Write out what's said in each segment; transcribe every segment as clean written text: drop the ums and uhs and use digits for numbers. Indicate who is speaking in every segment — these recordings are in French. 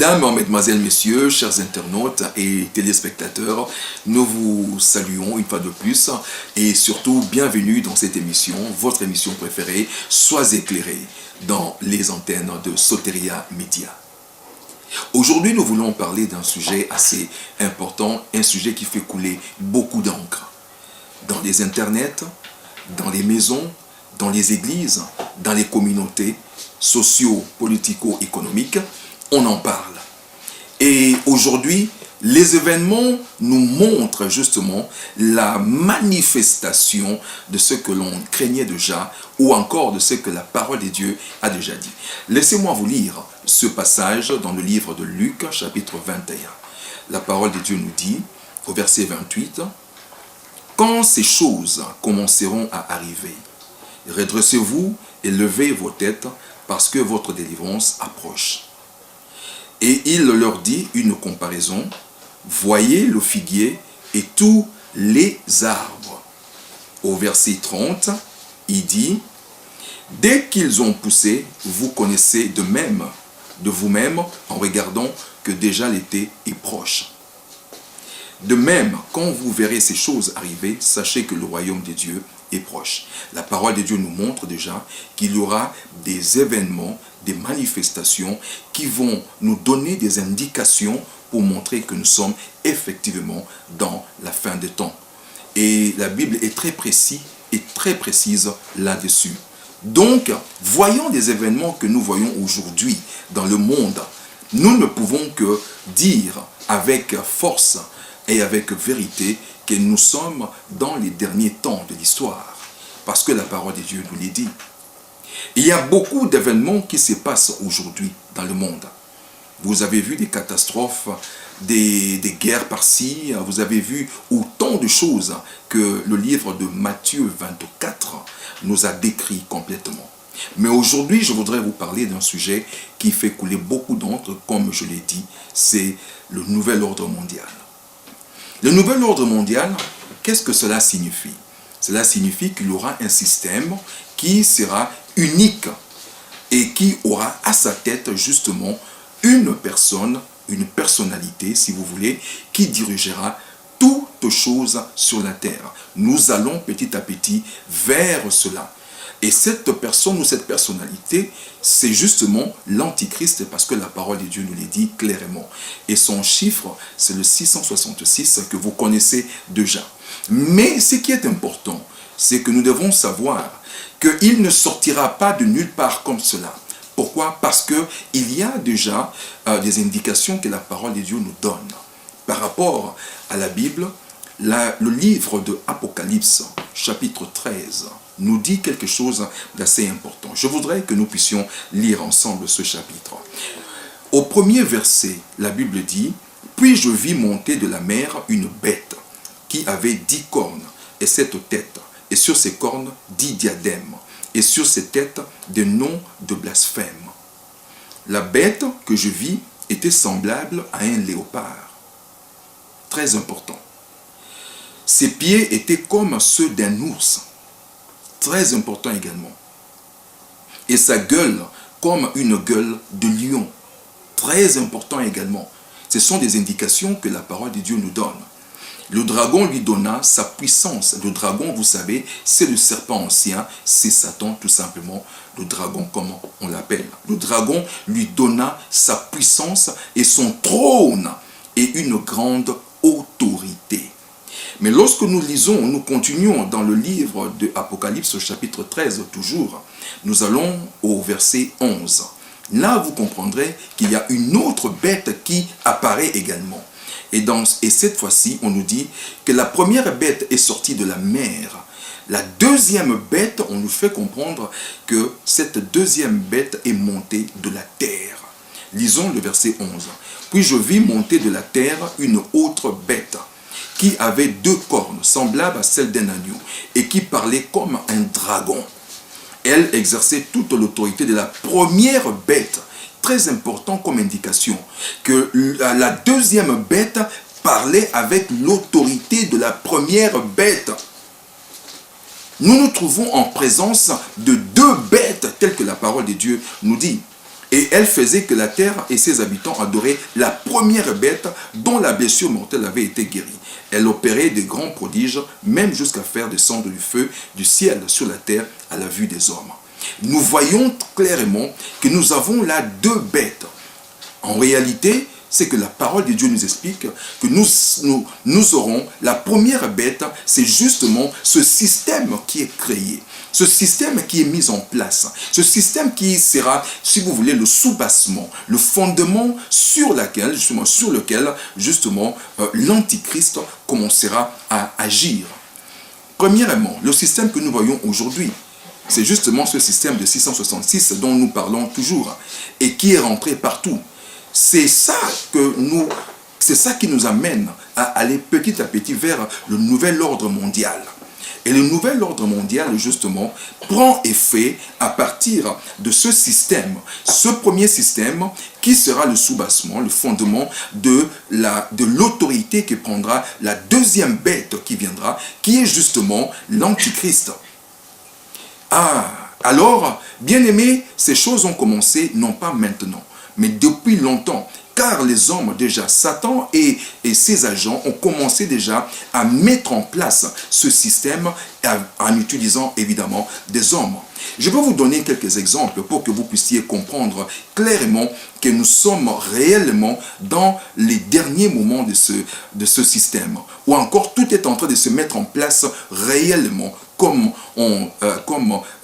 Speaker 1: Mesdames, Mesdemoiselles, Messieurs, chers internautes et téléspectateurs, nous vous saluons une fois de plus et surtout bienvenue dans cette émission, votre émission préférée, Sois éclairé dans les antennes de Soteria Media. Aujourd'hui, nous voulons parler d'un sujet assez important, un sujet qui fait couler beaucoup d'encre. Dans les internets, dans les maisons, dans les églises, dans les communautés socio-politico-économiques, on en parle. Et aujourd'hui, les événements nous montrent justement la manifestation de ce que l'on craignait déjà ou encore de ce que la parole de Dieu a déjà dit. Laissez-moi vous lire ce passage dans le livre de Luc, chapitre 21. La parole de Dieu nous dit, au verset 28, « Quand ces choses commenceront à arriver, redressez-vous et levez vos têtes parce que votre délivrance approche. » Et il leur dit une comparaison. Voyez le figuier et tous les arbres. Au verset 30, il dit, dès qu'ils ont poussé, vous connaissez de vous-même en regardant que déjà l'été est proche. De même, quand vous verrez ces choses arriver, sachez que le royaume de Dieu est proche. La parole de Dieu nous montre déjà qu'il y aura des événements, des manifestations qui vont nous donner des indications pour montrer que nous sommes effectivement dans la fin des temps. Et la Bible est très précise et très précise là-dessus. Donc, voyons des événements que nous voyons aujourd'hui dans le monde. Nous ne pouvons que dire avec force et avec vérité que nous sommes dans les derniers temps de l'histoire. Parce que la parole de Dieu nous l'a dit. Il y a beaucoup d'événements qui se passent aujourd'hui dans le monde. Vous avez vu des catastrophes, des guerres par-ci, vous avez vu autant de choses que le livre de Matthieu 24 nous a décrit complètement. Mais aujourd'hui, je voudrais vous parler d'un sujet qui fait couler beaucoup d'encre, comme je l'ai dit, c'est le nouvel ordre mondial. Le nouvel ordre mondial, qu'est-ce que cela signifie? Cela signifie qu'il y aura un système qui sera unique et qui aura à sa tête justement une personne, une personnalité, si vous voulez, qui dirigera toutes choses sur la terre. Nous allons petit à petit vers cela. Et cette personne ou cette personnalité, c'est justement l'Antichrist parce que la parole de Dieu nous l'a dit clairement. Et son chiffre, c'est le 666 que vous connaissez déjà. Mais ce qui est important, c'est que nous devons savoir qu'il ne sortira pas de nulle part comme cela. Pourquoi? Parce qu'il y a déjà des indications que la parole de Dieu nous donne. Par rapport à la Bible, le livre de Apocalypse, chapitre 13, nous dit quelque chose d'assez important. Je voudrais que nous puissions lire ensemble ce chapitre. Au premier verset, la Bible dit, « Puis je vis monter de la mer une bête qui avait 10 cornes et 7 têtes, et sur ses cornes 10 diadèmes, et sur ses têtes des noms de blasphème. La bête que je vis était semblable à un léopard. » Très important. Ses pieds étaient comme ceux d'un ours. Très important également. Et sa gueule comme une gueule de lion. Très important également. Ce sont des indications que la parole de Dieu nous donne. Le dragon lui donna sa puissance. Le dragon, vous savez, c'est le serpent ancien, c'est Satan tout simplement, le dragon comme on l'appelle. Le dragon lui donna sa puissance et son trône et une grande autorité. Mais lorsque nous lisons, nous continuons dans le livre de Apocalypse, chapitre 13 toujours, nous allons au verset 11. Là, vous comprendrez qu'il y a une autre bête qui apparaît également. Et cette fois-ci, on nous dit que la première bête est sortie de la mer. La deuxième bête, on nous fait comprendre que cette deuxième bête est montée de la terre. Lisons le verset 11. « Puis je vis monter de la terre une autre bête, qui avait 2 cornes, semblables à celles d'un agneau, et qui parlait comme un dragon. Elle exerçait toute l'autorité de la première bête. » Très important comme indication, que la deuxième bête parlait avec l'autorité de la première bête. Nous nous trouvons en présence de 2 bêtes, telles que la parole de Dieu nous dit. Et elle faisait que la terre et ses habitants adoraient la première bête dont la blessure mortelle avait été guérie. Elle opérait de grands prodiges, même jusqu'à faire descendre du feu du ciel sur la terre à la vue des hommes. Nous voyons clairement que nous avons là deux bêtes. En réalité, c'est que la parole de Dieu nous explique que nous aurons la première bête, c'est justement ce système qui est créé, ce système qui est mis en place, ce système qui sera, si vous voulez, le soubassement, le fondement sur lequel l'Antichrist commencera à agir. Premièrement, le système que nous voyons aujourd'hui, c'est justement ce système de 666 dont nous parlons toujours et qui est rentré partout. C'est ça qui nous amène à aller petit à petit vers le nouvel ordre mondial. Et le nouvel ordre mondial, justement, prend effet à partir de ce système. Ce premier système qui sera le soubassement, le fondement de l'autorité qui prendra la deuxième bête qui viendra, qui est justement l'Antichrist. Alors, bien aimés, ces choses ont commencé, non pas maintenant, mais depuis longtemps, car les hommes déjà, Satan et ses agents ont commencé déjà à mettre en place ce système en utilisant évidemment des hommes. Je vais vous donner quelques exemples pour que vous puissiez comprendre clairement que nous sommes réellement dans les derniers moments de ce système, ou encore tout est en train de se mettre en place réellement comme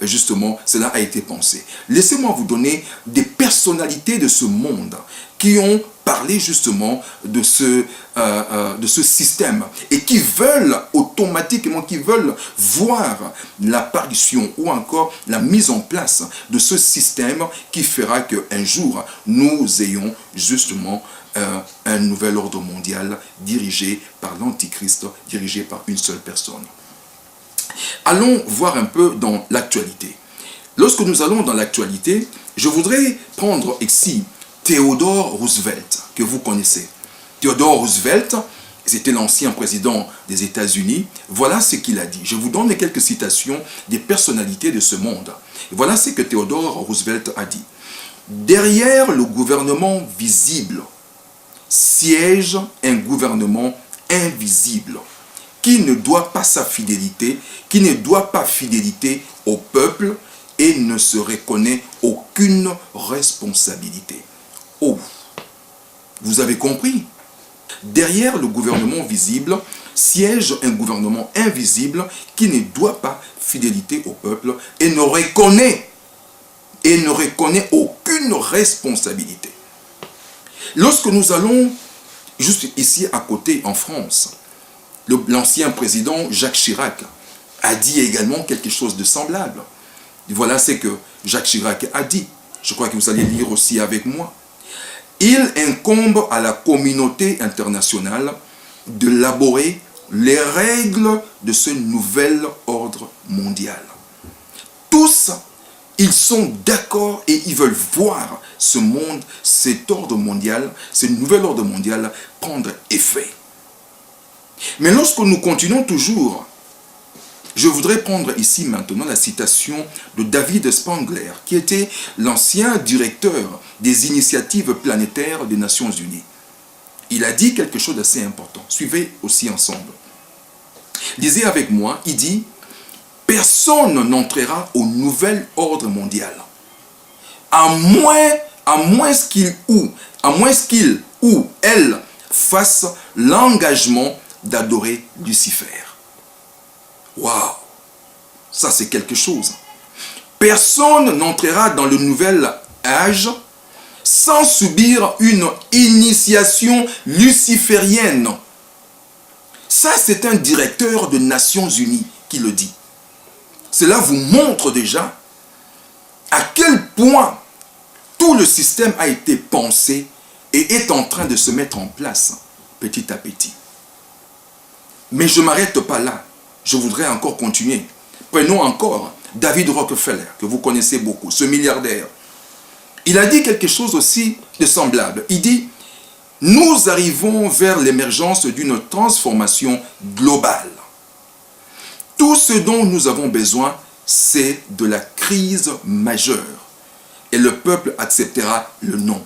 Speaker 1: justement cela a été pensé. Laissez-moi vous donner des personnalités de ce monde qui ont parlé justement de ce système et qui veulent automatiquement, qui veulent voir l'apparition ou encore la mise en place de ce système qui fera qu'un jour nous ayons justement un nouvel ordre mondial dirigé par l'Antichrist, dirigé par une seule personne. Allons voir un peu dans l'actualité. Lorsque nous allons dans l'actualité, je voudrais prendre ici Theodore Roosevelt, que vous connaissez. Theodore Roosevelt, c'était l'ancien président des États-Unis. Voilà ce qu'il a dit. Je vous donne quelques citations des personnalités de ce monde. Et voilà ce que Theodore Roosevelt a dit. Derrière le gouvernement visible siège un gouvernement invisible qui ne doit pas sa fidélité, qui ne doit pas fidélité au peuple et ne se reconnaît aucune responsabilité. Oh, vous avez compris? Derrière le gouvernement visible siège un gouvernement invisible qui ne doit pas fidélité au peuple et ne reconnaît aucune responsabilité. Lorsque nous allons juste ici à côté en France, l'ancien président Jacques Chirac a dit également quelque chose de semblable. Voilà ce que Jacques Chirac a dit. Je crois que vous allez lire aussi avec moi. Il incombe à la communauté internationale d'élaborer les règles de ce nouvel ordre mondial. Tous, ils sont d'accord et ils veulent voir ce monde, cet ordre mondial, ce nouvel ordre mondial prendre effet. Mais lorsque nous continuons toujours, je voudrais prendre ici maintenant la citation de David Spangler, qui était l'ancien directeur des initiatives planétaires des Nations Unies. Il a dit quelque chose d'assez important. Suivez aussi ensemble. Lisez avec moi, il dit « Personne n'entrera au nouvel ordre mondial, à moins qu'il ou elle fasse l'engagement d'adorer Lucifer. » Waouh, ça c'est quelque chose. Personne n'entrera dans le nouvel âge sans subir une initiation luciférienne. Ça c'est un directeur de Nations Unies qui le dit. Cela vous montre déjà à quel point tout le système a été pensé et est en train de se mettre en place petit à petit. Mais je ne m'arrête pas là. Je voudrais encore continuer. Prenons encore David Rockefeller, que vous connaissez beaucoup, ce milliardaire. Il a dit quelque chose aussi de semblable. Il dit, nous arrivons vers l'émergence d'une transformation globale. Tout ce dont nous avons besoin, c'est de la crise majeure. et le peuple acceptera le nom.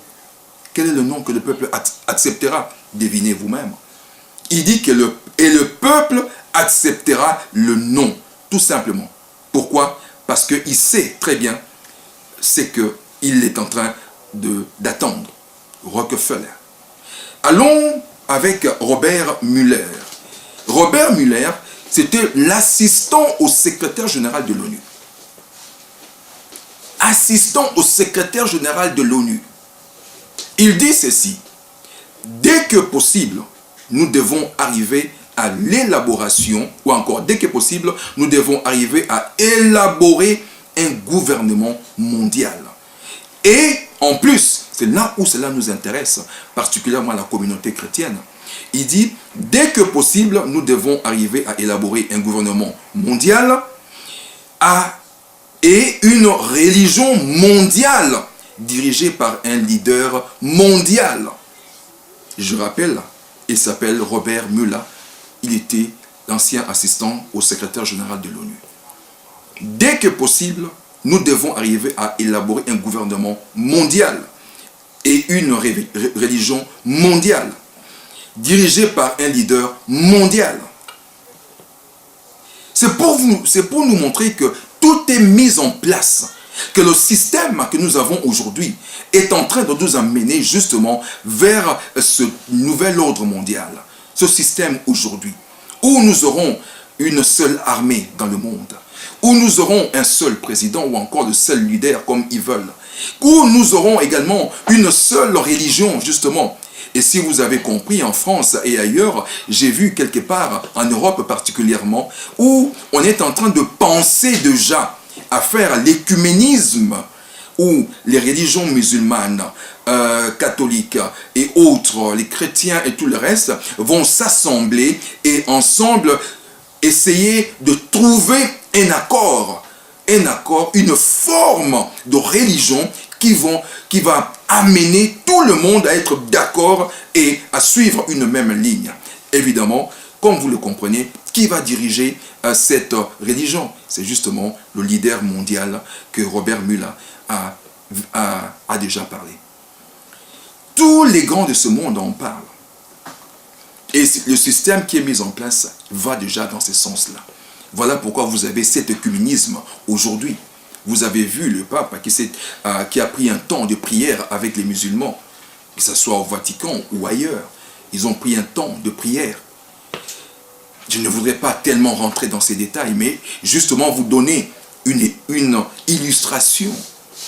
Speaker 1: Quel est le nom que le peuple acceptera? Devinez vous-même. Il dit que le peuple acceptera le nom, tout simplement. Pourquoi? Parce qu'il sait très bien ce qu'il est en train d'attendre. Rockefeller. Allons avec Robert Mueller. Robert Mueller, c'était l'assistant au secrétaire général de l'ONU. Assistant au secrétaire général de l'ONU. Il dit ceci: dès que possible, nous devons arriver à l'élaboration, ou encore dès que possible, nous devons arriver à élaborer un gouvernement mondial. Et en plus, c'est là où cela nous intéresse, particulièrement la communauté chrétienne. Il dit, dès que possible, nous devons arriver à élaborer un gouvernement mondial et une religion mondiale dirigée par un leader mondial. Je rappelle, il s'appelle Robert Mueller. Il était l'ancien assistant au secrétaire général de l'ONU. Dès que possible, nous devons arriver à élaborer un gouvernement mondial et une religion mondiale, dirigée par un leader mondial. C'est pour nous montrer que tout est mis en place, que le système que nous avons aujourd'hui est en train de nous amener justement vers ce nouvel ordre mondial. Ce système aujourd'hui, où nous aurons une seule armée dans le monde, où nous aurons un seul président ou encore le seul leader comme ils veulent, où nous aurons également une seule religion justement. Et si vous avez compris, en France et ailleurs, j'ai vu quelque part, en Europe particulièrement, où on est en train de penser déjà à faire l'écuménisme, où les religions musulmanes, catholiques et autres, les chrétiens et tout le reste, vont s'assembler et ensemble essayer de trouver un accord, une forme de religion qui va amener tout le monde à être d'accord et à suivre une même ligne. Évidemment, comme vous le comprenez, qui va diriger cette religion? C'est justement le leader mondial que Robert Mueller a déjà parlé. Tous les grands de ce monde en parlent. Et le système qui est mis en place va déjà dans ce sens-là. Voilà pourquoi vous avez cet œcuménisme aujourd'hui. Vous avez vu le pape qui a pris un temps de prière avec les musulmans, que ce soit au Vatican ou ailleurs. Ils ont pris un temps de prière. Je ne voudrais pas tellement rentrer dans ces détails, mais justement vous donner une illustration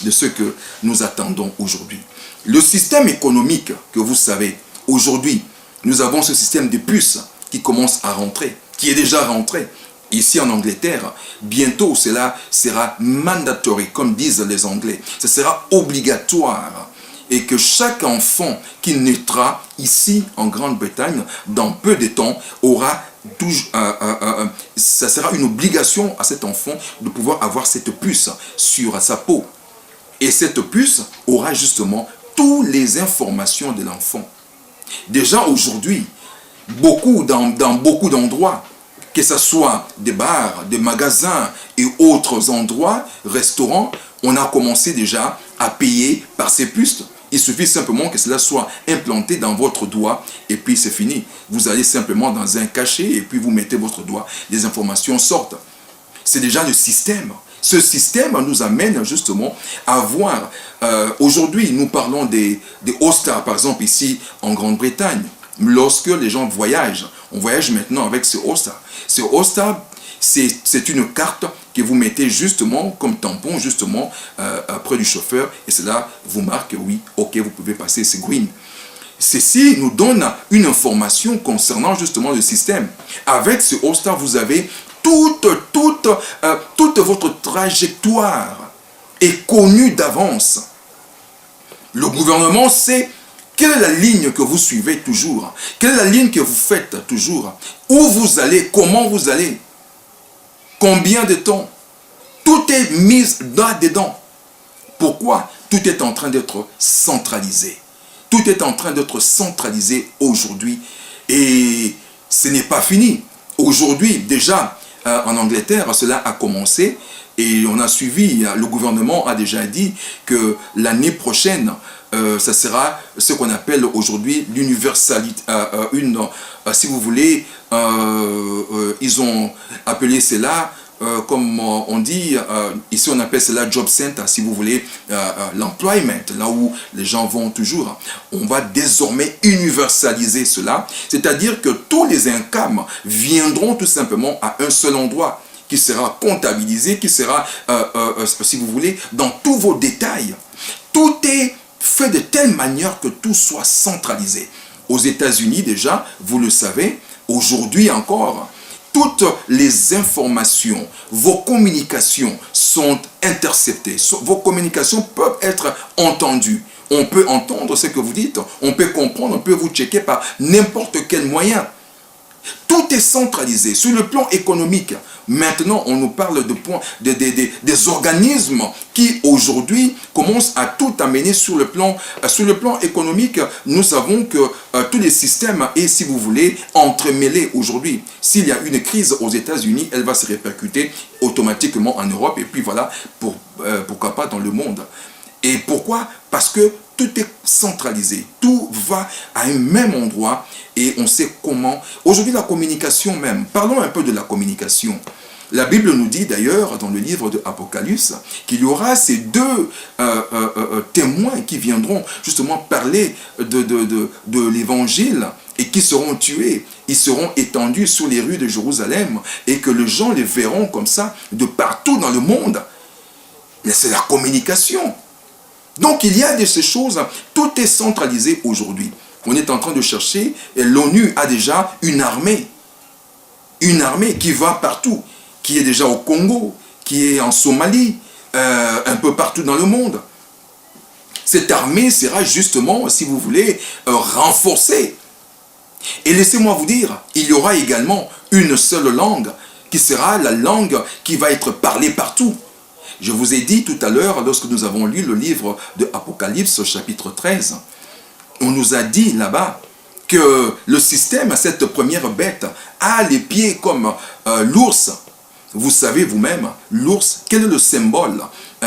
Speaker 1: de ce que nous attendons aujourd'hui. Le système économique que vous savez, aujourd'hui, nous avons ce système de puces qui commence à rentrer, qui est déjà rentré. Ici en Angleterre, bientôt cela sera mandatory, comme disent les Anglais. Ce sera obligatoire. Et que chaque enfant qui naîtra ici en Grande-Bretagne, dans peu de temps, ça sera une obligation à cet enfant de pouvoir avoir cette puce sur sa peau. Et cette puce aura justement toutes les informations de l'enfant. Déjà aujourd'hui, dans beaucoup d'endroits, que ce soit des bars, des magasins et autres endroits, restaurants, on a commencé déjà à payer par ces puces. Il suffit simplement que cela soit implanté dans votre doigt et puis c'est fini. Vous allez simplement dans un cachet et puis vous mettez votre doigt, les informations sortent. C'est déjà le système. Ce système nous amène justement à voir, aujourd'hui nous parlons des All-Stars par exemple ici en Grande-Bretagne. Lorsque les gens voyagent, on voyage maintenant avec ce All-Star. Ce All-Star, c'est une carte que vous mettez justement comme tampon justement près du chauffeur et cela vous marque oui, ok, vous pouvez passer, c'est green. Ceci nous donne une information concernant justement le système. Avec ce All-Star, vous avez toute votre trajectoire est connue d'avance. Le gouvernement sait quelle est la ligne que vous suivez toujours, quelle est la ligne que vous faites toujours, où vous allez, comment vous allez, combien de temps. Tout est mis là-dedans. Pourquoi? Tout est en train d'être centralisé. Tout est en train d'être centralisé aujourd'hui. Et ce n'est pas fini. Aujourd'hui, déjà, en Angleterre, cela a commencé Et on a suivi, le gouvernement a déjà dit que l'année prochaine, ça sera ce qu'on appelle aujourd'hui l'universalité, si vous voulez, ils ont appelé cela, comme on dit, ici on appelle cela job center, si vous voulez, l'employment, là où les gens vont toujours. On va désormais universaliser cela, c'est-à-dire que tous les incomes viendront tout simplement à un seul endroit, qui sera comptabilisé, qui sera, si vous voulez, dans tous vos détails. Tout est fait de telle manière que tout soit centralisé. Aux États-Unis déjà, vous le savez, aujourd'hui encore, toutes les informations, vos communications sont interceptées. Vos communications peuvent être entendues. On peut entendre ce que vous dites, on peut comprendre, on peut vous checker par n'importe quel moyen. Tout est centralisé. Sur le plan économique, maintenant, on nous parle des organismes qui, aujourd'hui, commencent à tout amener sur le plan économique. Nous savons que tous les systèmes est, si vous voulez, entremêlés aujourd'hui. S'il y a une crise aux États-Unis, elle va se répercuter automatiquement en Europe et puis voilà, pourquoi pas dans le monde. Et pourquoi? Parce que tout est centralisé, tout va à un même endroit et on sait comment. Aujourd'hui, la communication même, parlons un peu de la communication. La Bible nous dit d'ailleurs dans le livre de Apocalypse qu'il y aura ces deux témoins qui viendront justement parler de l'évangile et qui seront tués. Ils seront étendus sur les rues de Jérusalem et que les gens les verront comme ça de partout dans le monde. Mais c'est la communication. Donc il y a de ces choses, tout est centralisé aujourd'hui. On est en train de chercher, et l'ONU a déjà une armée qui va partout, qui est déjà au Congo, qui est en Somalie, un peu partout dans le monde. Cette armée sera justement, si vous voulez, renforcée. Et laissez-moi vous dire, il y aura également une seule langue, qui sera la langue qui va être parlée partout. Je vous ai dit tout à l'heure, lorsque nous avons lu le livre de Apocalypse, chapitre 13, on nous a dit là-bas que le système, cette première bête, a les pieds comme l'ours. Vous savez vous-même, l'ours, quel est le symbole?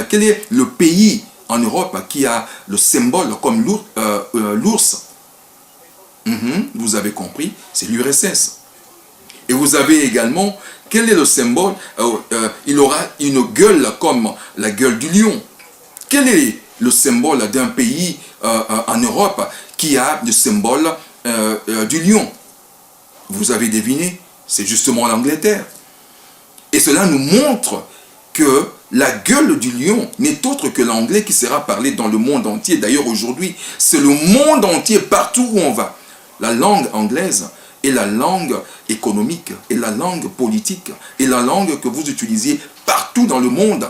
Speaker 1: Quel est le pays en Europe qui a le symbole comme l'ours? Vous avez compris, c'est l'URSS. Et vous avez également, quel est le symbole? Il aura une gueule comme la gueule du lion. Quel est le symbole d'un pays en Europe qui a le symbole du lion? Vous avez deviné, c'est justement l'Angleterre. Et cela nous montre que la gueule du lion n'est autre que l'anglais qui sera parlé dans le monde entier. D'ailleurs aujourd'hui, c'est le monde entier, partout où on va. La langue anglaise est la langue économique, et la langue politique, et la langue que vous utilisez partout dans le monde.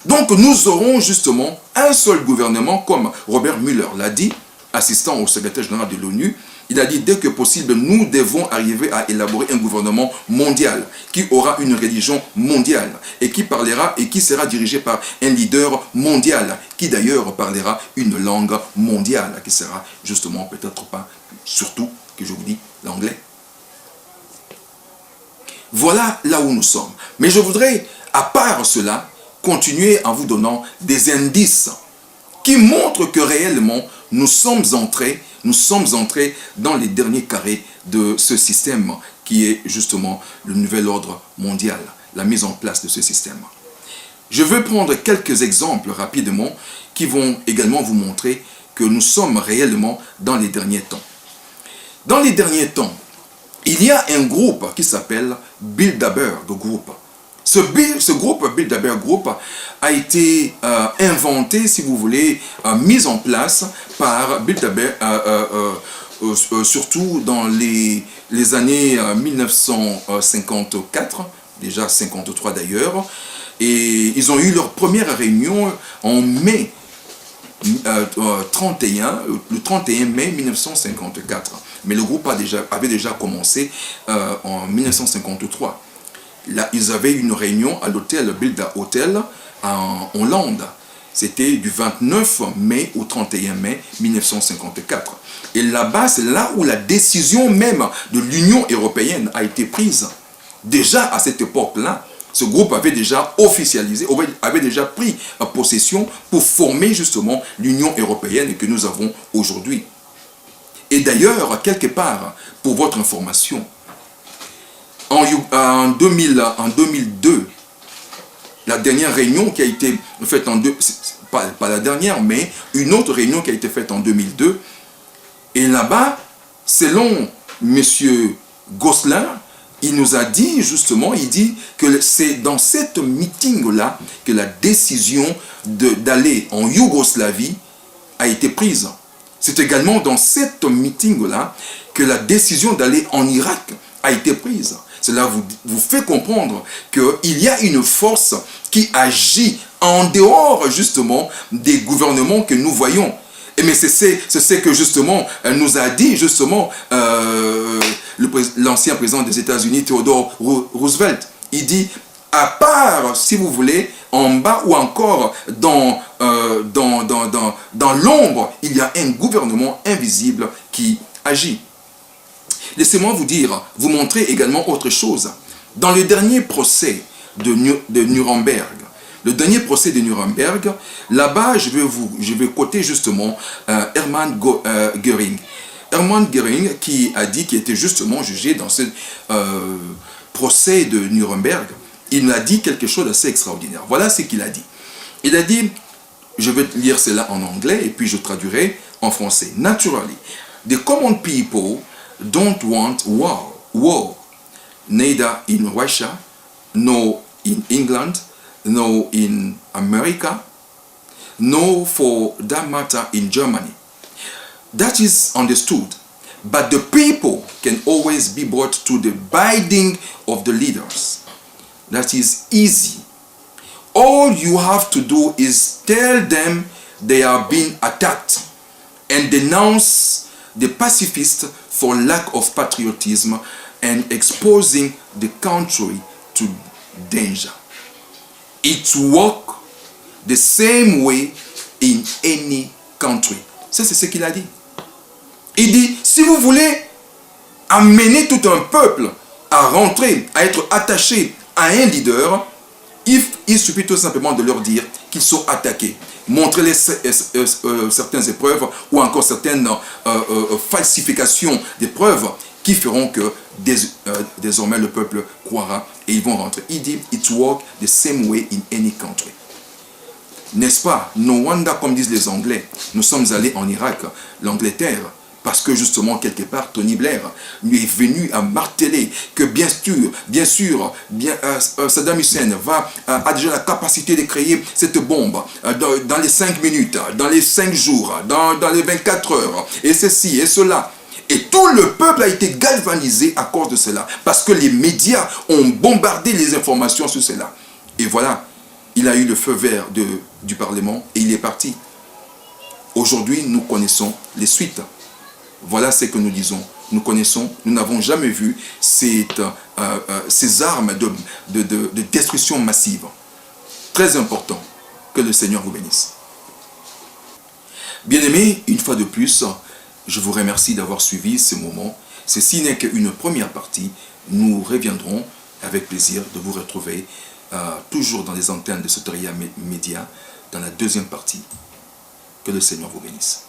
Speaker 1: Donc nous aurons justement un seul gouvernement, comme Robert Mueller l'a dit, assistant au secrétaire général de l'ONU. Il a dit, dès que possible, nous devons arriver à élaborer un gouvernement mondial qui aura une religion mondiale et qui parlera et qui sera dirigé par un leader mondial qui d'ailleurs parlera une langue mondiale qui sera justement peut-être pas, surtout que je vous dis, l'anglais. Voilà là où nous sommes. Mais je voudrais, à part cela, continuer en vous donnant des indices qui montrent que réellement nous sommes entrés dans les derniers carrés de ce système qui est justement le nouvel ordre mondial, la mise en place de ce système. Je veux prendre quelques exemples rapidement qui vont également vous montrer que nous sommes réellement dans les derniers temps. Dans les derniers temps, il y a un groupe qui s'appelle Bilderberg Group. Ce groupe, Bilderberg Group, a été inventé, si vous voulez, mis en place par Bilderberg, surtout dans les années 1954, déjà 53 d'ailleurs, et ils ont eu leur première réunion en mai 31, le 31 mai 1954. Mais le groupe avait déjà commencé en 1953. Là, ils avaient une réunion à l'hôtel Bilda Hotel en Hollande. C'était du 29 mai au 31 mai 1954. Et là-bas, c'est là où la décision même de l'Union européenne a été prise. Déjà à cette époque-là, Ce groupe avait déjà officialisé, avait déjà pris possession pour former justement l'Union européenne que nous avons aujourd'hui. Et d'ailleurs, quelque part, pour votre information, en 2002, la dernière réunion qui a été faite pas la dernière, mais une autre réunion qui a été faite en 2002, et là-bas, selon M. Gosselin, il nous a dit justement, il dit que c'est dans cette meeting-là que la décision d'aller en Yougoslavie a été prise. C'est également dans cette meeting-là que la décision d'aller en Irak a été prise. Cela vous fait comprendre qu'il y a une force qui agit en dehors justement des gouvernements que nous voyons. Mais c'est ce que justement nous a dit justement l'ancien président des États-Unis, Theodore Roosevelt. Il dit, à part, si vous voulez, en bas ou encore dans l'ombre, il y a un gouvernement invisible qui agit. Laissez-moi vous montrer également autre chose. Dans le dernier procès de Nuremberg, là-bas, je vais quoter justement Hermann Göring. Hermann Göring qui a dit qu'il était justement jugé dans ce procès de Nuremberg. Il a dit quelque chose d'assez extraordinaire. Voilà ce qu'il a dit. Il a dit, je vais lire cela en anglais et puis je traduirai en français. Naturally, the common people don't want war, neither in Russia, nor in England, nor in America, nor for that matter in Germany. That is understood, but the people can always be brought to the bidding of the leaders. That is easy. All you have to do is tell them they are being attacked and denounce the pacifists for lack of patriotism and exposing the country to danger. It works the same way in any country. Ça, c'est ce qu'il a dit. Il dit, si vous voulez amener tout un peuple à rentrer, à être attaché à un leader, il suffit tout simplement de leur dire qu'ils sont attaqués. Montrez-les certaines épreuves ou encore certaines falsifications des preuves qui feront que désormais le peuple croira et ils vont rentrer. Il dit, it works the same way in any country. N'est-ce pas? No wonder, comme disent les Anglais, nous sommes allés en Irak, l'Angleterre, parce que justement, quelque part, Tony Blair lui est venu à marteler que bien sûr, Saddam Hussein a déjà la capacité de créer cette bombe dans les 5 minutes, dans les 5 jours, dans les 24 heures, et ceci et cela. Et tout le peuple a été galvanisé à cause de cela, parce que les médias ont bombardé les informations sur cela. Et voilà, il a eu le feu vert du Parlement et il est parti. Aujourd'hui, nous connaissons les suites. Voilà ce que nous disons. Nous connaissons, nous n'avons jamais vu ces armes de destruction massive. Très important. Que le Seigneur vous bénisse. Bien-aimés, une fois de plus, je vous remercie d'avoir suivi ce moment. Ceci n'est qu'une première partie. Nous reviendrons avec plaisir de vous retrouver toujours dans les antennes de Soteria Média dans la deuxième partie. Que le Seigneur vous bénisse.